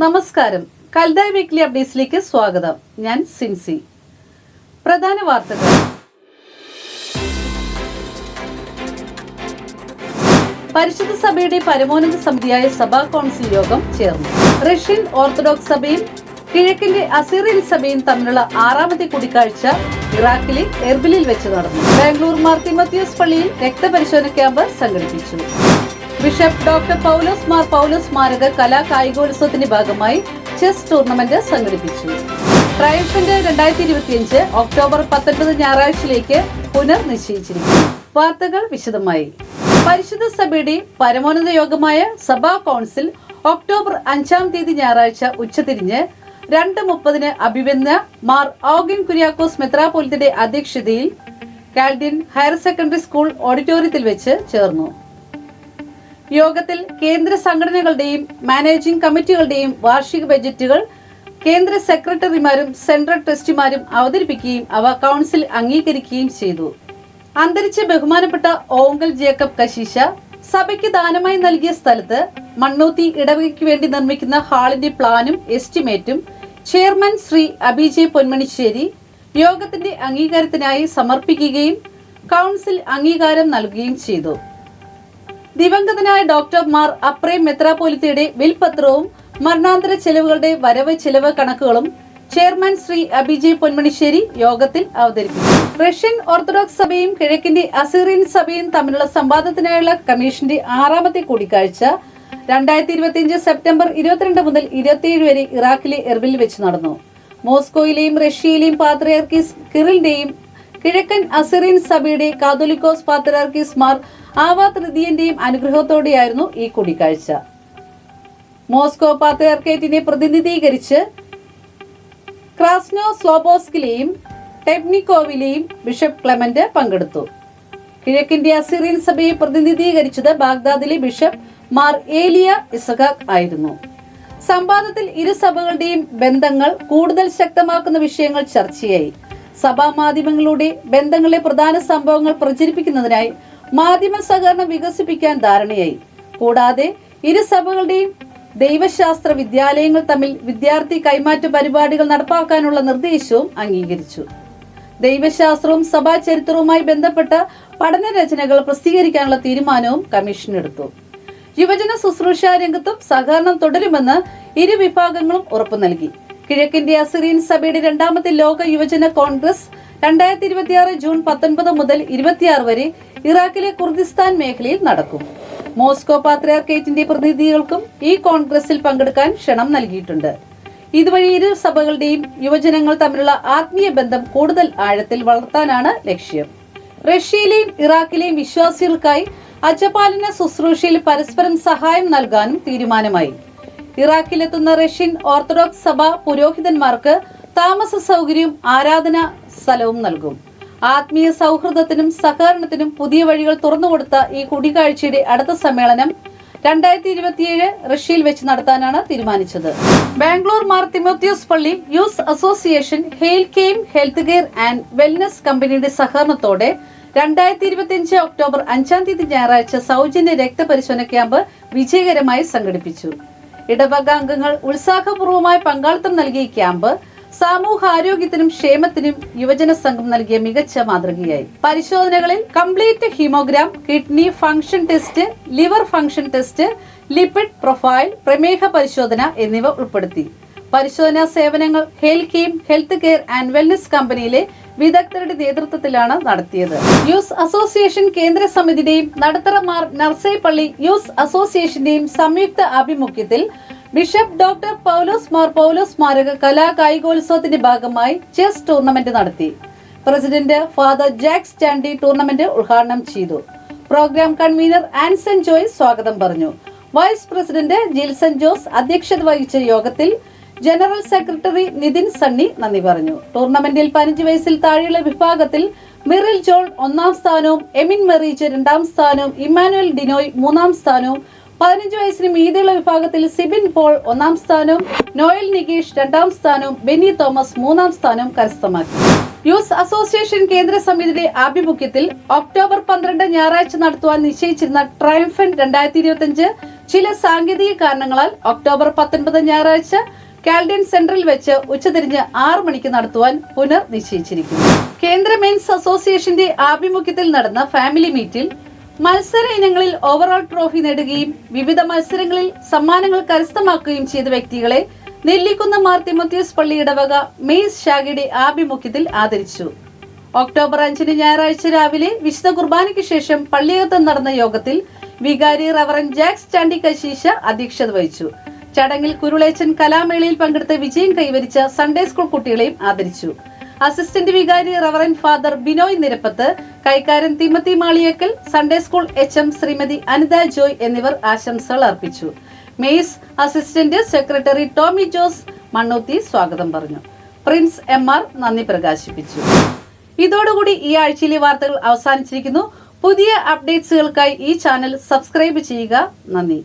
നമസ്കാരം. കൽദായ് വീക്ക്ലി അപ്ഡേറ്റ്സിലേക്ക് സ്വാഗതം. ഞാൻ സിൻസി. പ്രധാന വാർത്തകൾ. പരിശുദ്ധ സഭയുടെ പരമോന്നത സമിതിയായ സഭാ കൗൺസിൽ യോഗം ചേർന്നു. റഷ്യൻ ഓർത്തഡോക്സ് സഭയും കിഴക്കിന്റെ അസീറിയൻ സഭയും തമ്മിലുള്ള 6ാമത്തെ കൂടിക്കാഴ്ച ഇറാഖിലെ എർബിലിൽ വെച്ച് നടന്നു. ബാംഗ്ലൂർ മാർ തിമോത്തിയോസ് പള്ളിയിൽ രക്തപരിശോധന ക്യാമ്പ് സംഘടിപ്പിച്ചു. ബിഷപ്പ് ഡോക്ടർ പൗലോസ് മാർ പൗലോസ് സ്മാരക കലാ കായികോത്സവത്തിന്റെ ഭാഗമായി ചെസ് ടൂർണമെന്റ് സംഘടിപ്പിച്ചു. Triumphant 2025 October 19 ഞായറാഴ്ചയിലേക്ക് പുനർനിശ്ചയിച്ചിരിക്കുന്നു. വാർത്തകൾ വിശദമായി. പരിശുദ്ധ സഭയുടെ പരമോന്നത യോഗമായ സഭാ കൗൺസിൽ ഒക്ടോബർ 5 തീയതി ഞായറാഴ്ച ഉച്ചതിരിഞ്ഞ് 2:30 അഭിവന്യ മാർ ഓഗിൻ കുര്യാക്കോസ് മെത്രാപ്പോലിത്തയുടെ അധ്യക്ഷതയിൽ കാൽഡിൻ ഹയർ സെക്കൻഡറി സ്കൂൾ ഓഡിറ്റോറിയത്തിൽ വെച്ച് ചേർന്നു. യോഗത്തിൽ കേന്ദ്ര സംഘടനകളുടെയും മാനേജിംഗ് കമ്മിറ്റികളുടെയും വാർഷിക ബജറ്റുകൾ കേന്ദ്ര സെക്രട്ടറിമാരും സെൻട്രൽ ട്രസ്റ്റിമാരും അവതരിപ്പിക്കുകയും അവ കൗൺസിൽ അംഗീകരിക്കുകയും ചെയ്തു. അന്തരിച്ച ബഹുമാനപ്പെട്ട ഓങ്കൽ ജേക്കബ് കശീശ സഭയ്ക്ക് ദാനമായി നൽകിയ സ്ഥലത്ത് മണ്ണൂത്തി ഇടവകയ്ക്ക് വേണ്ടി നിർമ്മിക്കുന്ന ഹാളിന്റെ പ്ലാനും എസ്റ്റിമേറ്റും ചെയർമാൻ ശ്രീ അഭിജയ് പൊന്മണിശ്ശേരി യോഗത്തിന്റെ അംഗീകാരത്തിനായി സമർപ്പിക്കുകയും കൗൺസിൽ അംഗീകാരം നൽകുകയും ചെയ്തു. ദിവംഗതനായ ഡോക്ടർ മാർ അപ്രേം മെത്രാപ്പോലിത്തയുടെ വിൽപത്രവും മരണാന്തര ചെലവുകളുടെ വരവ് ചെലവ് കണക്കുകളും ചെയർമാൻ ശ്രീ അഭിജയ് പൊന്മണിശ്ശേരി യോഗത്തിൽ അവതരിപ്പിച്ചു. റഷ്യൻ ഓർത്തഡോക്സ് സഭയും കിഴക്കിന്റെ അസീറിയൻ സഭയും തമ്മിലുള്ള സംവാദത്തിനായുള്ള കമ്മീഷന്റെ 6ാമത്തെ കൂടിക്കാഴ്ച 2025 സെപ്റ്റംബർ 22 മുതൽ 27 വരെ ഇറാഖിലെ എർബിലിൽ വെച്ച് നടന്നു. മോസ്കോയിലെയും റഷ്യയിലെയും പാത്രിയാർക്കീസ് കിറിലിന്റെയും കിഴക്കൻ അസീറിയൻ സഭയുടെ കാതോലിക്കോസ് പാത്രിയാർക്കീസ് മാർ ആവാ തൃതീയന്റെയും അനുഗ്രഹത്തോടെയായിരുന്നു ഈ കൂടിക്കാഴ്ച. മോസ്കോ പാത്രിയാർക്കേറ്റിനെ പ്രതിനിധീകരിച്ച് ക്രാസ്നോ സ്ലോബോസ്കിലെയും ടെപ്നിക്കോവിലെയും ബിഷപ്പ് ക്ലെമന്റ് പങ്കെടുത്തു. കിഴക്കിന്റെ അസീറിയൻ സഭയെ പ്രതിനിധീകരിച്ചത് ബാഗ്ദാദിലെ ബിഷപ്പ് മാർ ഏലിയ ഇസഹാക്ക് ആയിരുന്നു. സംവാദത്തിൽ ഇരു സഭകളുടെയും ബന്ധങ്ങൾ കൂടുതൽ ശക്തമാക്കുന്ന വിഷയങ്ങൾ ചർച്ചയായി. സഭാ മാധ്യമങ്ങളുടെ ബന്ധങ്ങളിലെ പ്രധാന സംഭവങ്ങൾ പ്രചരിപ്പിക്കുന്നതിനായി മാധ്യമ സഹകരണം വികസിപ്പിക്കാൻ ധാരണയായി. കൂടാതെ ഇരു സഭകളുടെയും ദൈവശാസ്ത്ര വിദ്യാലയങ്ങൾ തമ്മിൽ വിദ്യാർത്ഥി കൈമാറ്റ പരിപാടികൾ നടപ്പാക്കാനുള്ള നിർദ്ദേശവും അംഗീകരിച്ചു. ദൈവശാസ്ത്രവും സഭാ ചരിത്രവുമായി ബന്ധപ്പെട്ട പഠനരചനകൾ പ്രസിദ്ധീകരിക്കാനുള്ള തീരുമാനവും കമ്മീഷൻ എടുത്തു. യുവജന ശുശ്രൂഷ രംഗത്തും സഹകരണം തുടരുമെന്ന് ഇരു വിഭാഗങ്ങളും ഉറപ്പു നൽകി. കിഴക്കിന്റെ അസീറിയൻ സഭയുടെ 2ാമത്തെ ലോക യുവജന കോൺഗ്രസ് 2026 ജൂൺ 19 മുതൽ 26 വരെ ഇറാഖിലെ കുർദിസ്ഥാൻ മേഖലയിൽ നടക്കും. മോസ്കോ പാത്രിയാർക്കേറ്റിന്റെ പ്രതിനിധികൾക്കും ഈ കോൺഗ്രസിൽ പങ്കെടുക്കാൻ ക്ഷണം നൽകിയിട്ടുണ്ട്. ഇതുവഴി ഇരു സഭകളുടെയും യുവജനങ്ങൾ തമ്മിലുള്ള ആത്മീയ ബന്ധം കൂടുതൽ ആഴത്തിൽ വളർത്താനാണ് ലക്ഷ്യം. റഷ്യയിലെയും ഇറാഖിലെയും വിശ്വാസികൾക്കായി അജപാലന ശുശ്രൂഷയിൽ പരസ്പരം സഹായം നൽകാനും തീരുമാനമായി. ഇറാഖിലെത്തുന്ന റഷ്യൻ ഓർത്തഡോക്സ് സഭ പുരോഹിതന്മാർക്ക് താമസ സൗകര്യവും ആരാധനാ സ്ഥലവും നൽകും. ആത്മീയ സൗഹൃദത്തിനും സഹകരണത്തിനും പുതിയ വഴികൾ തുറന്നുകൊടുത്ത ഈ കൂടിക്കാഴ്ചയുടെ അടുത്ത സമ്മേളനം 2027 റഷ്യയിൽ വെച്ച് നടത്താനാണ് തീരുമാനിച്ചത്. ബാംഗ്ലൂർ മാർ തിമോത്തിയോസ് പള്ളി യൂസ് അസോസിയേഷൻ ഹെയിൽകെയിം ഹെൽത്ത് കെയർ ആൻഡ് വെൽനസ് കമ്പനിയുടെ സഹകരണത്തോടെ 2025 ഒക്ടോബർ 5 തീയതി ഞായറാഴ്ച സൗജന്യ രക്തപരിശോധന ക്യാമ്പ് വിജയകരമായി സംഘടിപ്പിച്ചു. ഇടവക അംഗങ്ങൾ ഉത്സാഹപൂർവ്വമായി പങ്കാളിത്തം നൽകിയ ക്യാമ്പ് സാമൂഹാരോഗ്യത്തിനും ക്ഷേമത്തിനും യുവജന സംഘം നൽകിയ മികച്ച മാതൃകയായി. പരിശോധനകളിൽ complete haemogram, kidney function test, liver function test, lipid profile, പ്രമേഹ പരിശോധന എന്നിവ ഉൾപ്പെടുത്തി. പരിശോധനാ സേവനങ്ങൾ ഹെയിൽകെയിം ഹെൽത്ത് കെയർ ആൻഡ് വെൽനസ് കമ്പനിയിലെ വിദഗ്ധരുടെ നേതൃത്വത്തിലാണ് നടത്തിയത്. യൂസ് അസോസിയേഷൻ കേന്ദ്ര സമിതിയുടെയും നടത്തറ മാർ നർസൈ പള്ളി യൂസ് അസോസിയേഷന്റെയും സംയുക്ത ആഭിമുഖ്യത്തിൽ ബിഷപ്പ് ഡോക്ടർ പൗലോസ് മാർ പൗലോസ് സ്മാരക കലാ കായികോത്സവത്തിന്റെ ഭാഗമായി ചെസ് ടൂർണമെന്റ് നടത്തി. President father Jack standi tournament ഉദ്ഘാടനം ചെയ്തു. പ്രോഗ്രാം കൺവീനർ ആൻസൺ ജോയ് സ്വാഗതം പറഞ്ഞു. വൈസ് പ്രസിഡന്റ് ജിൽസൺ ജോസ് അധ്യക്ഷത വഹിച്ച യോഗത്തിൽ ജനറൽ സെക്രട്ടറി നിതിൻ സണ്ണി നന്ദി പറഞ്ഞു. ടൂർണമെന്റിൽ 15 വയസ്സിൽ താഴെയുള്ള വിഭാഗത്തിൽ മിറിൽ ജോൺ 1ാം സ്ഥാനവും എമിൻ മെറീജ് 2ാം സ്ഥാനവും ഇമ്മാനുവൽ ഡിനോയ് 3ാം സ്ഥാനവും 15 വയസ്സിന് മീതെയുള്ള വിഭാഗത്തിൽ സിബിൻ പോൾ 1ാം സ്ഥാനവും നോയൽ നികേഷ് 2ാം സ്ഥാനവും ബെന്നി തോമസ് 3ാം സ്ഥാനവും കരസ്ഥമാക്കി. യൂത്ത് അസോസിയേഷൻ കേന്ദ്ര സമിതിയുടെ ആഭിമുഖ്യത്തിൽ ഒക്ടോബർ 12 ഞായറാഴ്ച നടത്തുവാൻ നിശ്ചയിച്ചിരുന്ന ട്രയംഫന്റ് 2025 ചില സാങ്കേതിക കാരണങ്ങളാൽ ഒക്ടോബർ 19 ഞായറാഴ്ച കാൽഡിയൻ സെന്ററിൽ വെച്ച് ഉച്ചതിരിഞ്ഞ് 6 മണിക്ക് നടത്തുവാൻ പുനർനിശ്ചയിച്ചിരിക്കുന്നു. കേന്ദ്ര മെൻസ് അസോസിയേഷന്റെ ആഭിമുഖ്യത്തിൽ നടന്ന ഫാമിലി മീറ്റിൽ മത്സര ഇനങ്ങളിൽ ഓവറോൾ ട്രോഫി നേടുകയും വിവിധ മത്സരങ്ങളിൽ സമ്മാനങ്ങൾ കരസ്ഥമാക്കുകയും ചെയ്ത വ്യക്തികളെ നെല്ലിക്കുന്ന് മാർ തിമോത്തിയോസ് പള്ളി ഇടവക മെയ്സ് ശാഖയുടെ ആഭിമുഖ്യത്തിൽ ആദരിച്ചു. ഒക്ടോബർ 5 ഞായറാഴ്ച രാവിലെ വിശുദ്ധ കുർബാനയ്ക്ക് ശേഷം പള്ളിയകത്ത് നടന്ന യോഗത്തിൽ വികാരി റവറൻ ജാക്സ് ചാണ്ടിക്കശീശ അധ്യക്ഷത വഹിച്ചു. ചടങ്ങിൽ കുരുളേച്ചൻ കലാമേളയിൽ പങ്കെടുത്ത് വിജയം കൈവരിച്ച സൺഡേ സ്കൂൾ കുട്ടികളെയും ആദരിച്ചു. അസിസ്റ്റന്റ് വികാരി റവറൻ ഫാദർ ബിനോയ് നിരപ്പത്ത്, കൈക്കാരൻ Timothy Maliyekkal, Sunday school HM Shrimati Anitha Joy എന്നിവർ ആശംസകൾ അർപ്പിച്ചു. മെയ്സ് അസിസ്റ്റന്റ് സെക്രട്ടറി ടോമി ജോസ് മണ്ണൂത്തി സ്വാഗതം പറഞ്ഞു. പ്രിൻസ് MR നന്ദി പ്രകാശിപ്പിച്ചു. ഇതോടുകൂടി ഈ ആഴ്ചയിലെ വാർത്തകൾ അവസാനിച്ചിരിക്കുന്നു. പുതിയ അപ്ഡേറ്റ്സുകൾക്കായി ഈ ചാനൽ സബ്സ്ക്രൈബ് ചെയ്യുക. നന്ദി.